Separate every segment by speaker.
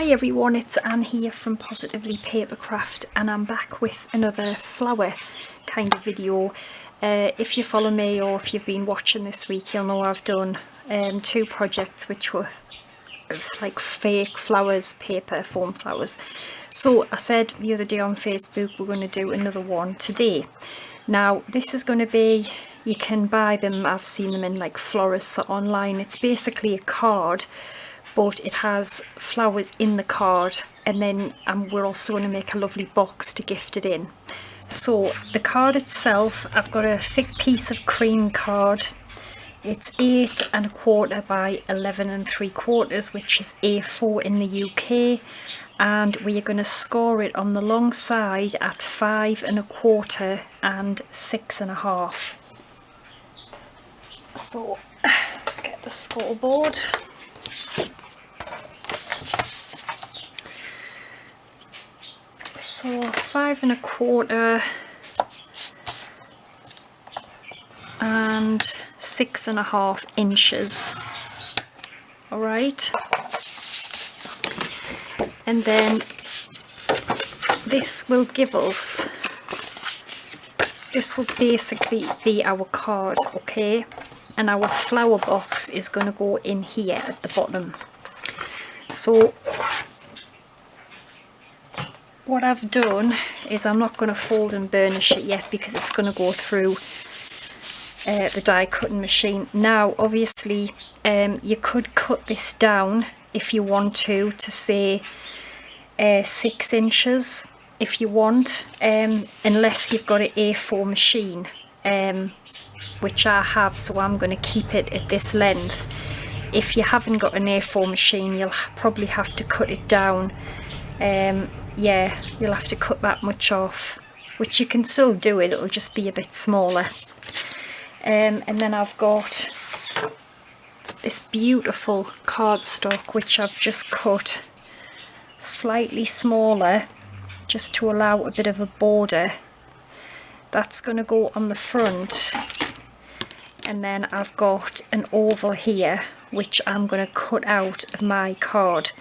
Speaker 1: Hi everyone, it's Anne here from Positively Papercraft, and I'm back with another flower kind of video. If you follow me or if you've been watching this week, you'll know I've done two projects which were like fake flowers, paper foam flowers. So I said the other day on Facebook we're going to do another one today. Now this is going to be, you can buy them, I've seen them in like florists or online. It's basically a card, but it has flowers in the card, and then we're also going to make a lovely box to gift it in. So the card itself, I've got a thick piece of cream card. It's 8 1/4 by 11 3/4, which is A4 in the UK, and we are going to score it on the long side at 5 1/4 and 6 1/2. So just get the scoreboard. So 5 1/4 and 6 1/2 inches. All right, and then this will give us, this will basically be our card, okay, and our flower box is going to go in here at the bottom. So what I've done is, I'm not going to fold and burnish it yet because it's going to go through the die cutting machine. Now obviously you could cut this down if you want to say 6 inches if you want, unless you've got an A4 machine, which I have, so I'm going to keep it at this length. If you haven't got an A4 machine, you'll probably have to cut it down. Yeah, you'll have to cut that much off, which you can still do it, it'll just be a bit smaller. And then I've got this beautiful cardstock which I've just cut slightly smaller just to allow a bit of a border. That's going to go on the front, and then I've got an oval here which I'm going to cut out of my card.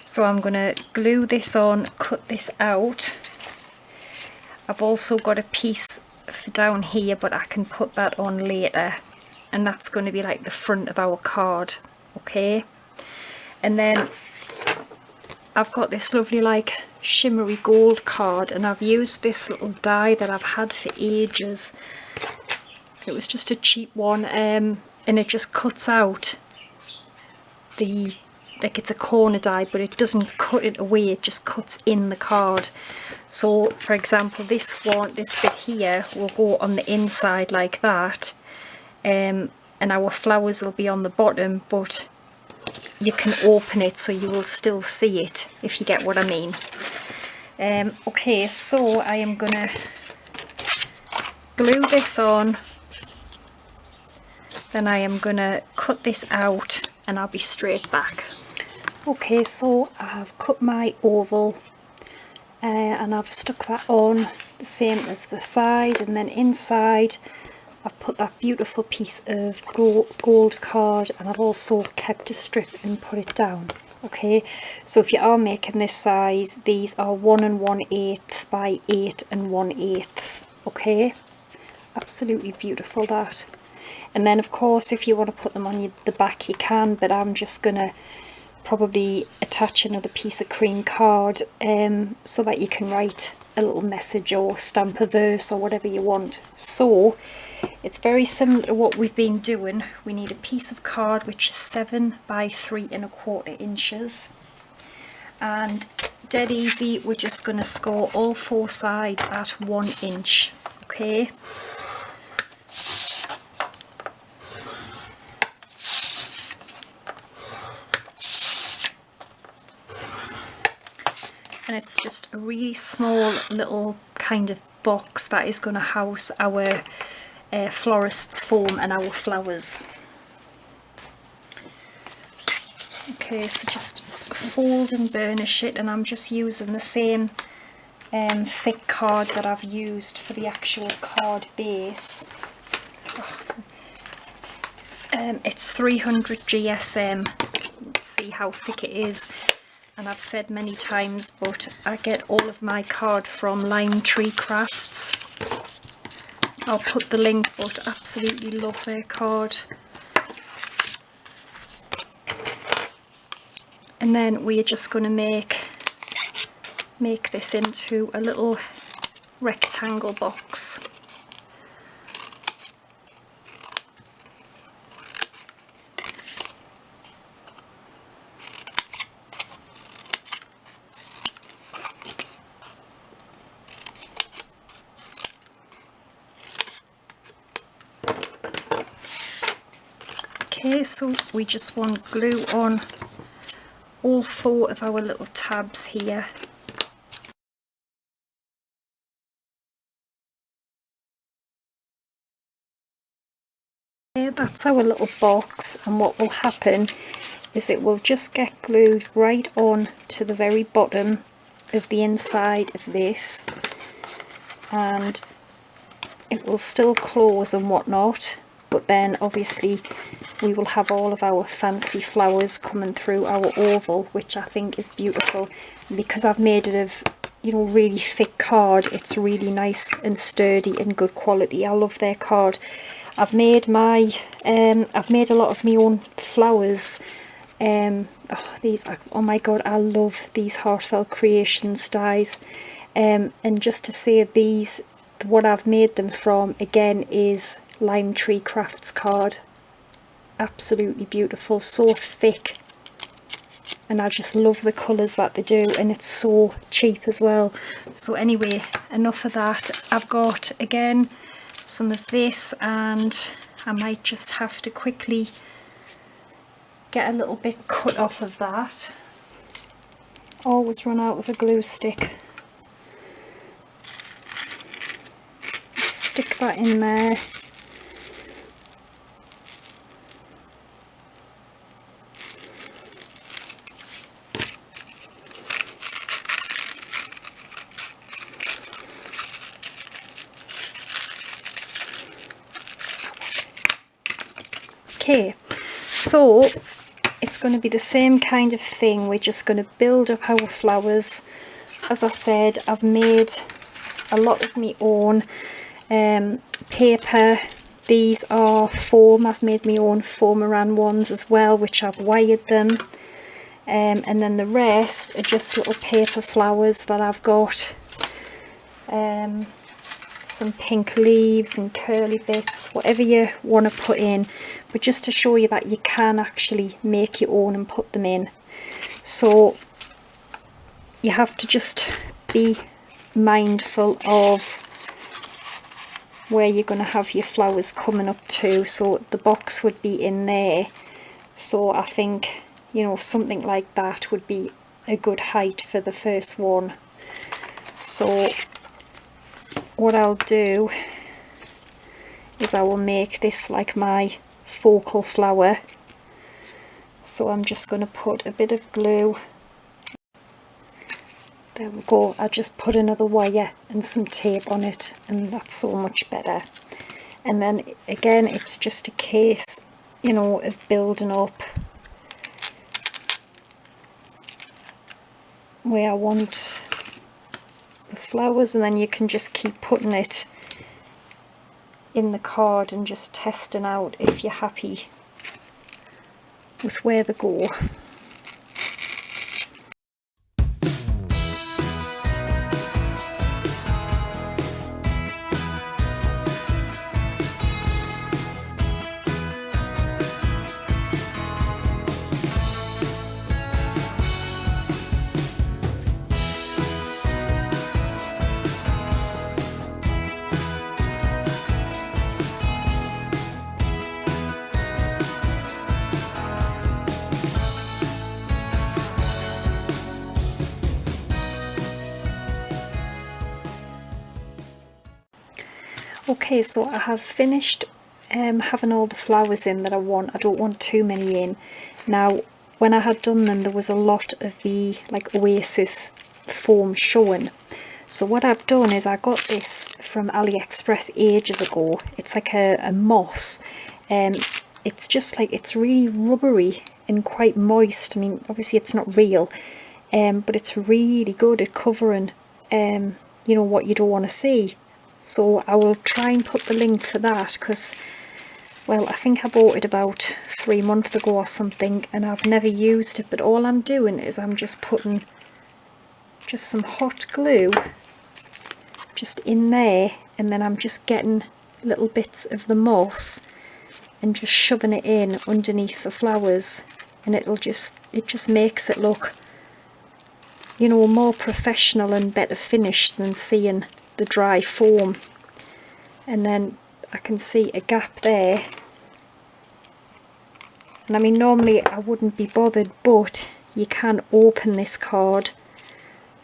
Speaker 1: So I'm going to glue this on, cut this out. I've also got a piece for down here, but I can put that on later, and that's going to be like the front of our card, okay. And then I've got this lovely like shimmery gold card, and I've used this little die that I've had for ages. It was just a cheap one, and it just cuts out the, like it's a corner die, but it doesn't cut it away, it just cuts in the card. So for example, this one, this bit here will go on the inside like that, and our flowers will be on the bottom, but you can open it so you will still see it, if you get what I mean. Okay, so I am gonna glue this on, then I am gonna cut this out, and I'll be straight back. Okay, so I've cut my oval and I've stuck that on the same as the side, and then inside I've put that beautiful piece of gold card, and I've also kept a strip and put it down. Okay, so if you are making this size, these are 1 1/8 by 8 1/8. okay, absolutely beautiful that. And then of course if you want to put them on the back you can, but I'm just gonna probably attach another piece of cream card so that you can write a little message or stamp a verse or whatever you want. So it's very similar to what we've been doing. We need a piece of card which is 7 by 3 1/4 inches, and dead easy, we're just going to score all 4 sides at 1 inch, okay. And it's just a really small little kind of box that is going to house our florist's foam and our flowers. Okay, so just fold and burnish it, and I'm just using the same thick card that I've used for the actual card base. It's 300 GSM. Let's see how thick it is. and I've said many times, but I get all of my card from Lime Tree Crafts. I'll put the link, but absolutely love their card. And then we're just going to make this into a little rectangle box. Okay, so we just want glue on all 4 of our little tabs here. Okay, that's our little box, and what will happen is it will just get glued right on to the very bottom of the inside of this, and it will still close and whatnot, but then obviously we will have all of our fancy flowers coming through our oval, which I think is beautiful. And because I've made it of, you know, really thick card, it's really nice and sturdy and good quality. I love their card. I've made a lot of my own flowers. Oh my god, I love these Heartfelt Creations dies. And just to say, these, what I've made them from again is Lime Tree Crafts card. Absolutely beautiful, so thick, and I just love the colours that they do, and it's so cheap as well. So anyway, enough of that. I've got again some of this, and I might just have to quickly get a little bit cut off of that. Always run out of a glue stick. Stick that in there. Okay, so it's going to be the same kind of thing. We're just going to build up our flowers. As I said, I've made a lot of my own paper. These are foam. I've made my own foam ones as well, which I've wired them. And then the rest are just little paper flowers that I've got. Some pink leaves and curly bits, whatever you want to put in, but just to show you that you can actually make your own and put them in. So you have to just be mindful of where you're going to have your flowers coming up to. So the box would be in there, so I think, you know, something like that would be a good height for the first one. So what I'll do is I will make this like my focal flower. So I'm just going to put a bit of glue. There we go. I just put another wire and some tape on it, and that's so much better. And then again, it's just a case, you know, of building up where I want the flowers, and then you can just keep putting it in the card and just testing out if you're happy with where they go. Okay, so I have finished having all the flowers in that I want. I don't want too many in. Now, when I had done them, there was a lot of the like OASIS foam showing. So what I've done is I got this from AliExpress ages ago. It's like a moss. It's just like, it's really rubbery and quite moist. I mean, obviously it's not real. but it's really good at covering you know, what you don't want to see. So I will try and put the link for that, because, well, I think I bought it about 3 months ago or something, and I've never used it. But all I'm doing is I'm just putting just some hot glue just in there, and then I'm just getting little bits of the moss and just shoving it in underneath the flowers, and it just makes it look, you know, more professional and better finished than seeing the dry foam. And then I can see a gap there, and I mean, normally I wouldn't be bothered, but you can open this card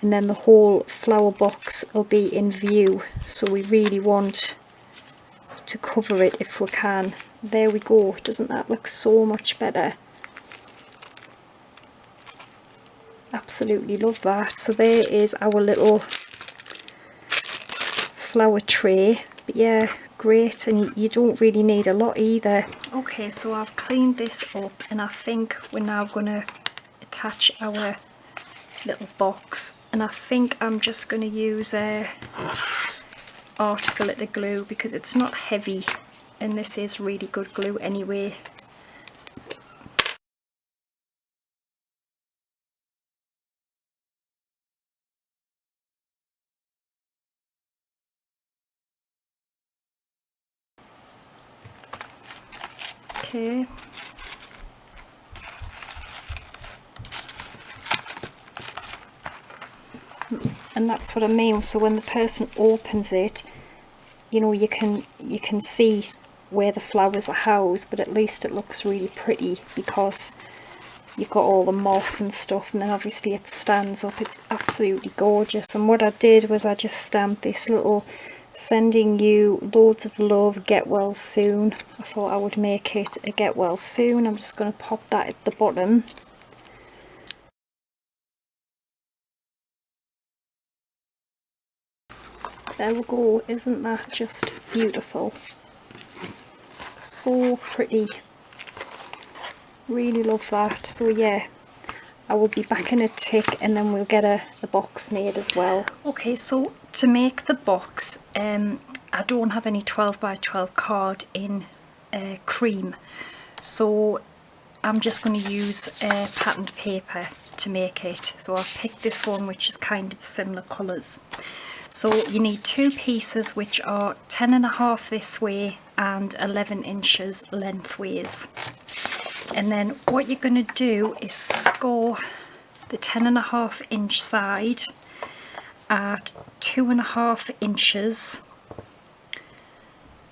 Speaker 1: and then the whole flower box will be in view, so we really want to cover it if we can. There we go. Doesn't that look so much better? Absolutely love that. So there is our little flower tray. But yeah, great, and you don't really need a lot either. Okay, so I've cleaned this up, and I think we're now going to attach our little box, and I think I'm just going to use a art glitter glue, because it's not heavy and this is really good glue anyway. Okay. And that's what I mean, so when the person opens it, you know, you can see where the flowers are housed, but at least it looks really pretty because you've got all the moss and stuff, and then obviously it stands up. It's absolutely gorgeous. And what I did was I just stamped this little "Sending you loads of love, get well soon." I thought I would make it a get well soon. I'm just going to pop that at the bottom. There we go. Isn't that just beautiful? So pretty. Really love that. So yeah, I will be back in a tick, and then we'll get the box made as well. Okay, so to make the box, I don't have any 12 by 12 card in cream, so I'm just going to use patterned paper to make it. So I've picked this one, which is kind of similar colours. So you need 2 pieces, which are 10.5 this way and 11 inches lengthways. And then what you're going to do is score the 10.5 inch side at 2.5 inches.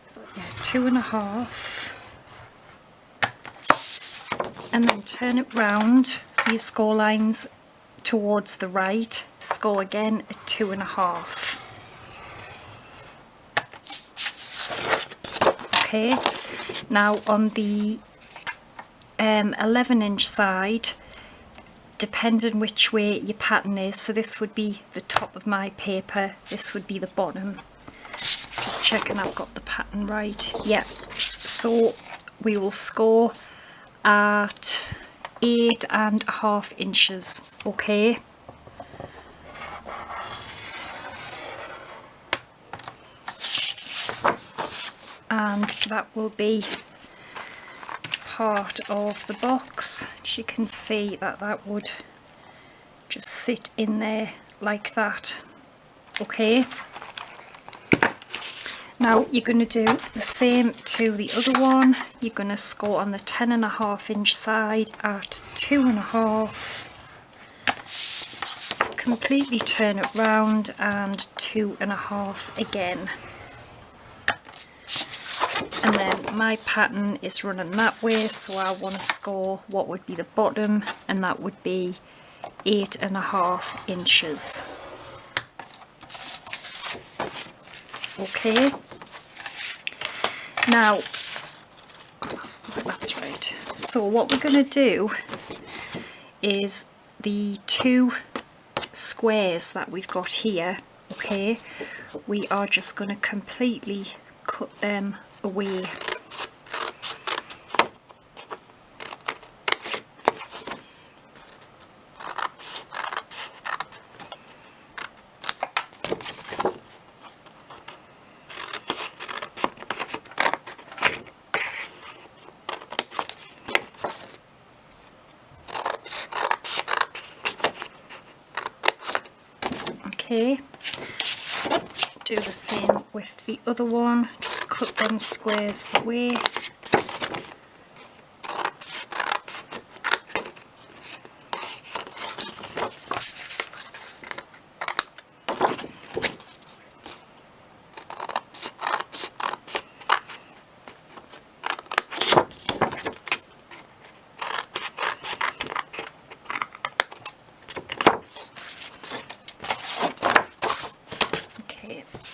Speaker 1: So yeah, 2.5, and then turn it round so your score line's towards the right. Score again at 2.5. Okay, now on the 11 inch side, depending which way your pattern is, so this would be the top of my paper, this would be the bottom. Just checking I've got the pattern right. Yeah, so we will score at 8.5 inches. Okay, and that will be part of the box. As you can see, that would just sit in there like that. Okay, now you're going to do the same to the other one. You're going to score on the 10.5 inch side at 2.5, completely turn it round, and 2.5 again. And then my pattern is running that way, so I want to score what would be the bottom, and that would be 8.5 inches. Okay, now that's right. So what we're going to do is the 2 squares that we've got here, okay, we are just going to completely cut them away. Okay, do the same with the other one, just cut them squares away.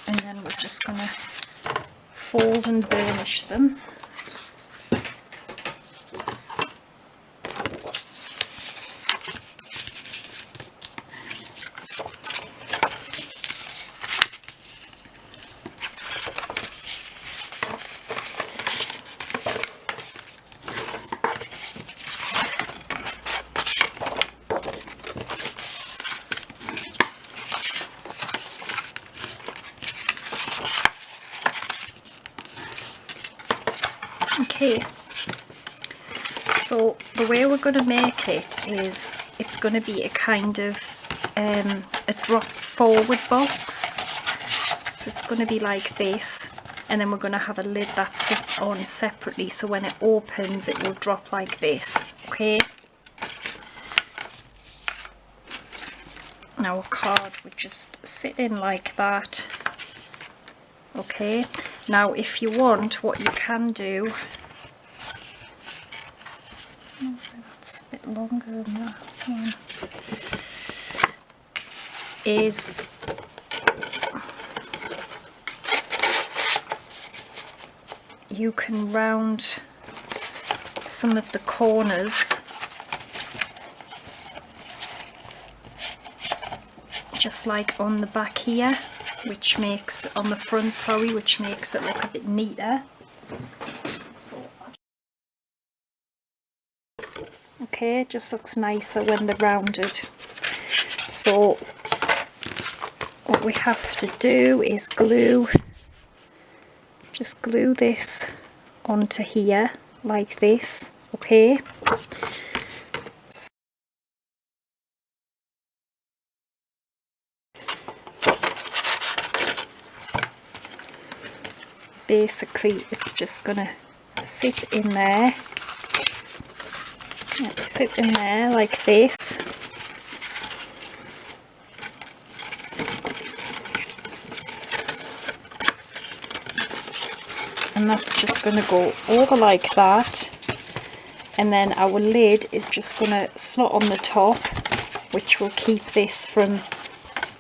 Speaker 1: And then we're just going to fold and burnish them. Okay, so the way we're going to make it is it's going to be a kind of a drop forward box. So it's going to be like this, and then we're going to have a lid that sits on separately, so when it opens it will drop like this. Okay, now our card would just sit in like that. Okay, now if you want, what you can do, oh, that's a bit longer than that one, is you can round some of the corners just like on the back here, which makes, on the front, sorry, which makes it look a bit neater. So, okay, it just looks nicer when they're rounded. So what we have to do is glue, just glue this onto here like this. Okay, basically it's just gonna sit in there, sit in there like this, and that's just gonna go over like that, and then our lid is just gonna slot on the top, which will keep this from,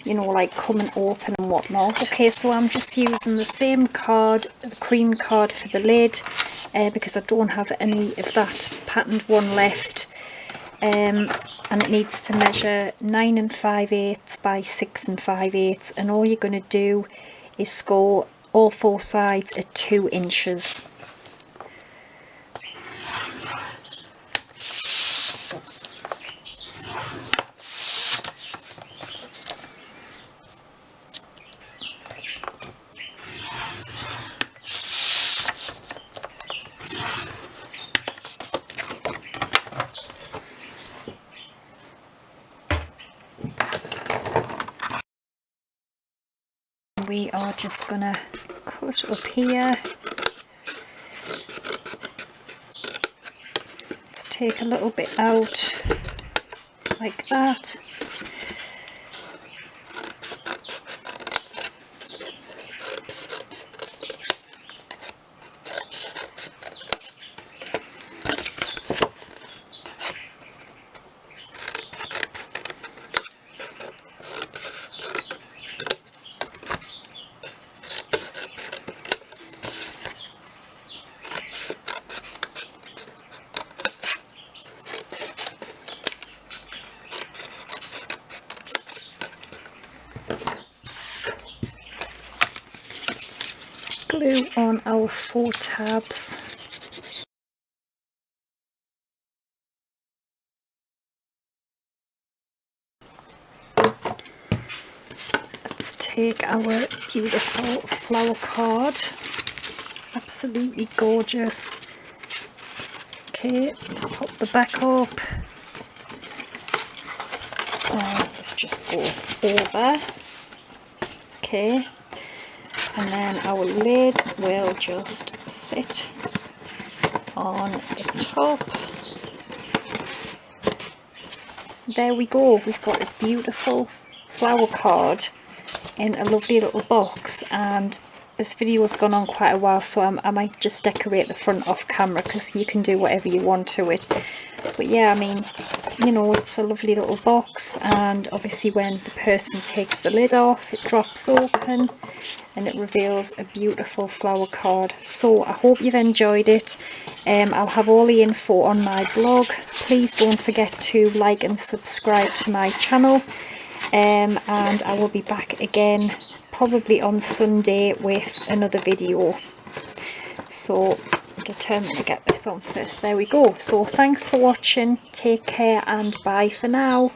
Speaker 1: you know, like coming open and whatnot. Okay, so I'm just using the same card, the cream card for the lid, because I don't have any of that patterned one left, and it needs to measure 9 5/8 by 6 5/8, and all you're going to do is score all four sides at 2 inches. We are just gonna cut up here. Let's take a little bit out like that. Glue on our 4 tabs. Let's take our beautiful flower card, absolutely gorgeous. Okay, let's pop the back up. This just goes over. okay, and then our lid will just sit on the top. There we go, we've got a beautiful flower card in a lovely little box, and this video has gone on quite a while, so I might just decorate the front off camera, because you can do whatever you want to it. But yeah, I mean, you know, it's a lovely little box, and obviously when the person takes the lid off, it drops open and it reveals a beautiful flower card. So I hope you've enjoyed it. I'll have all the info on my blog. Please don't forget to like and subscribe to my channel, and I will be back again probably on Sunday with another video. So I'm determined to get this on first. There we go. So thanks for watching, take care, and bye for now.